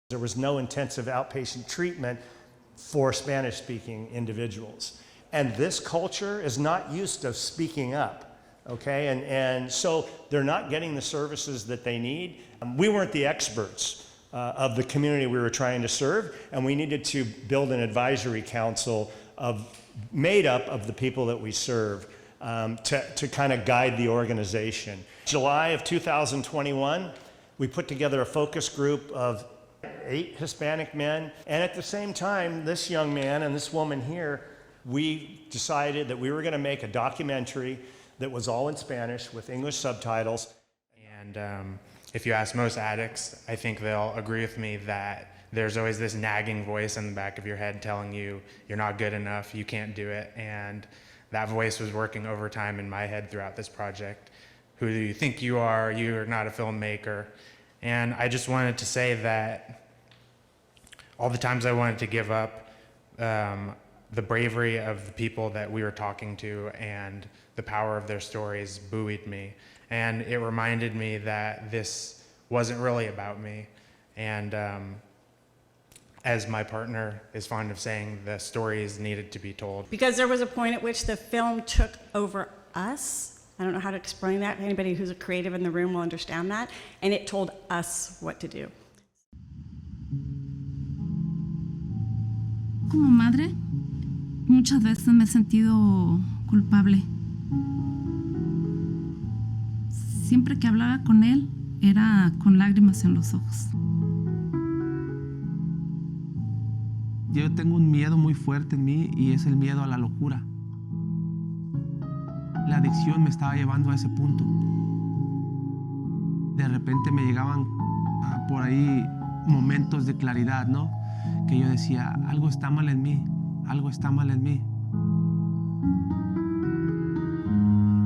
There was no intensive outpatient treatment for Spanish-speaking individuals. And this culture is not used to speaking up, okay? And so they're not getting the services that they need. We weren't the experts of the community we were trying to serve, and we needed to build an advisory council made up of the people that we serve to kind of guide the organization. July of 2021, we put together a focus group of 8 Hispanic men, and at the same time, this young man and this woman here, we decided that we were going to make a documentary that was all in Spanish with English subtitles. And if you ask most addicts, I think they'll agree with me that there's always this nagging voice in the back of your head telling you you're not good enough, you can't do it, and that voice was working overtime in my head throughout this project. Who do you think you are? You're not a filmmaker. And I just wanted to say that all the times I wanted to give up, the bravery of the people that we were talking to and the power of their stories buoyed me. And it reminded me that this wasn't really about me. And as my partner is fond of saying, the stories needed to be told. Because there was a point at which the film took over us. I don't know how to explain that. Anybody who's a creative in the room will understand that. And it told us what to do. Como madre, muchas veces me he sentido culpable. Siempre que hablaba con él, era con lágrimas en los ojos. Yo tengo un miedo muy fuerte en mí y es el miedo a la locura. La adicción me estaba llevando a ese punto. De repente me llegaban por ahí momentos de claridad, ¿no? Que yo decía, algo está mal en mí, algo está mal en mí.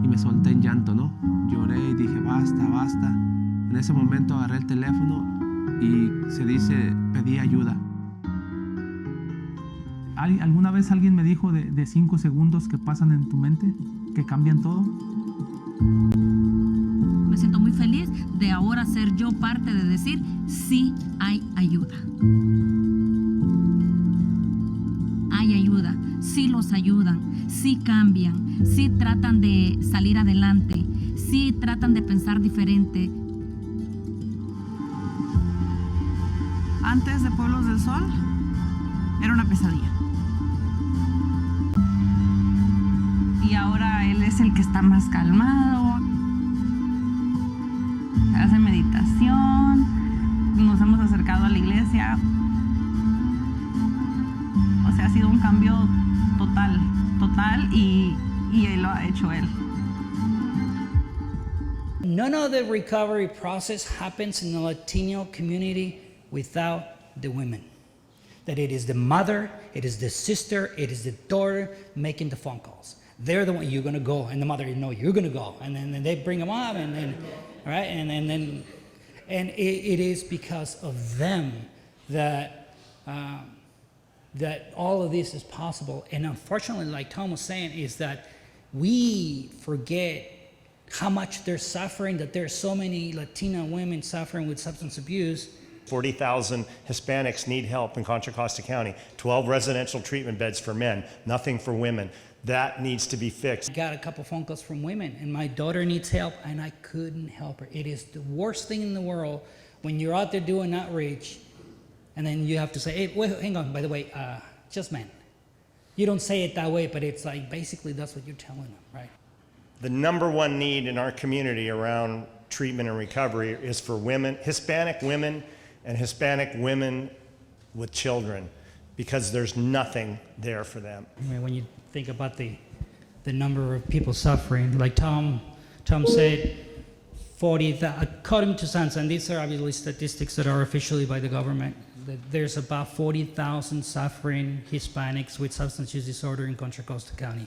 Y me solté en llanto, ¿no? Lloré y dije, basta, basta. En ese momento agarré el teléfono y se dice, pedí ayuda. ¿Alguna vez alguien me dijo de 5 segundos que pasan en tu mente, que cambian todo? Me siento muy feliz de ahora ser yo parte de decir, sí hay ayuda. Hay ayuda, sí los ayudan, sí cambian, sí tratan de salir adelante, sí tratan de pensar diferente. Antes de Pueblos del Sol, era una pesadilla. Y ahora él es el que está más calmado, hace meditación, nos hemos acercado a la iglesia. O sea, ha sido un cambio total y él lo ha hecho él. None of the recovery process happens in the Latino community without the women. That it is the mother, it is the sister, it is the daughter making the phone calls. They're the one, you're gonna go, and the mother, no, you're gonna go, and then they bring them up, and then, right, and it is because of them that that all of this is possible. And unfortunately, like Tom was saying, is that we forget how much they're suffering, that there's so many Latina women suffering with substance abuse. 40,000 Hispanics need help in Contra Costa County. 12 residential treatment beds for men, nothing for women. That needs to be fixed. I got a couple phone calls from women, and my daughter needs help, and I couldn't help her. It is the worst thing in the world when you're out there doing outreach, and then you have to say, hey, wait, hang on, by the way, just men. You don't say it that way, but it's like, basically that's what you're telling them, right? The #1 need in our community around treatment and recovery is for women, Hispanic women and Hispanic women with children, because there's nothing there for them. I mean, when you think about the number of people suffering, like Tom said, 40,000, according to SANSA, and these are obviously statistics that are officially by the government, that there's about 40,000 suffering Hispanics with substance use disorder in Contra Costa County.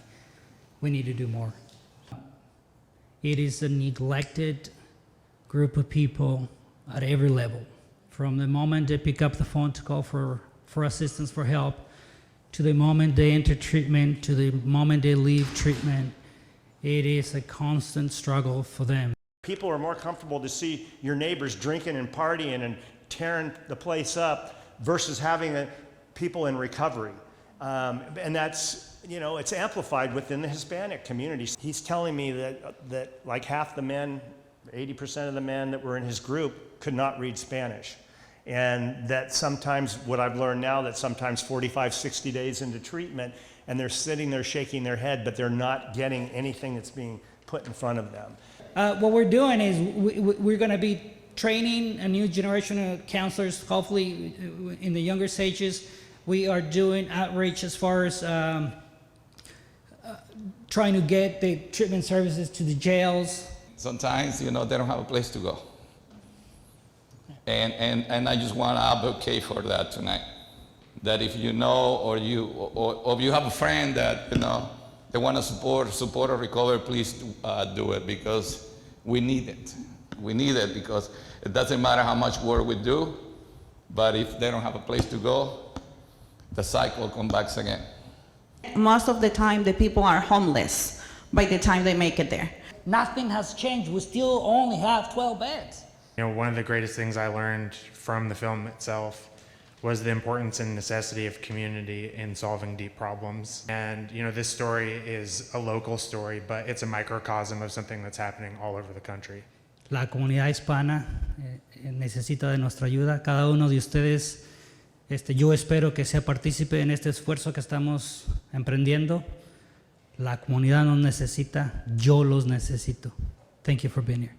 We need to do more. It is a neglected group of people at every level. From the moment they pick up the phone to call for assistance, for help, to the moment they enter treatment, to the moment they leave treatment, it is a constant struggle for them. People are more comfortable to see your neighbors drinking and partying and tearing the place up versus having people in recovery. And that's, you know, it's amplified within the Hispanic community. He's telling me that like half the men, 80% of the men that were in his group could not read Spanish. And that sometimes, what I've learned now, that sometimes 45, 60 days into treatment, and they're sitting there shaking their head, but they're not getting anything that's being put in front of them. What we're doing is we're going to be training a new generation of counselors, hopefully in the younger stages. We are doing outreach as far as trying to get the treatment services to the jails. Sometimes, you know, they don't have a place to go. And I just want to advocate for that tonight. That if you know, or if you have a friend that, you know, they want to support a recovery, please do it, because we need it. We need it because it doesn't matter how much work we do, but if they don't have a place to go, the cycle comes back again. Most of the time, the people are homeless by the time they make it there. Nothing has changed. We still only have 12 beds. You know, one of the greatest things I learned from the film itself was the importance and necessity of community in solving deep problems. And, you know, this story is a local story, but it's a microcosm of something that's happening all over the country. La comunidad hispana necesita de nuestra ayuda. Cada uno de ustedes, yo espero que sea partícipe en este esfuerzo que estamos emprendiendo. La comunidad nos necesita, yo los necesito. Thank you for being here.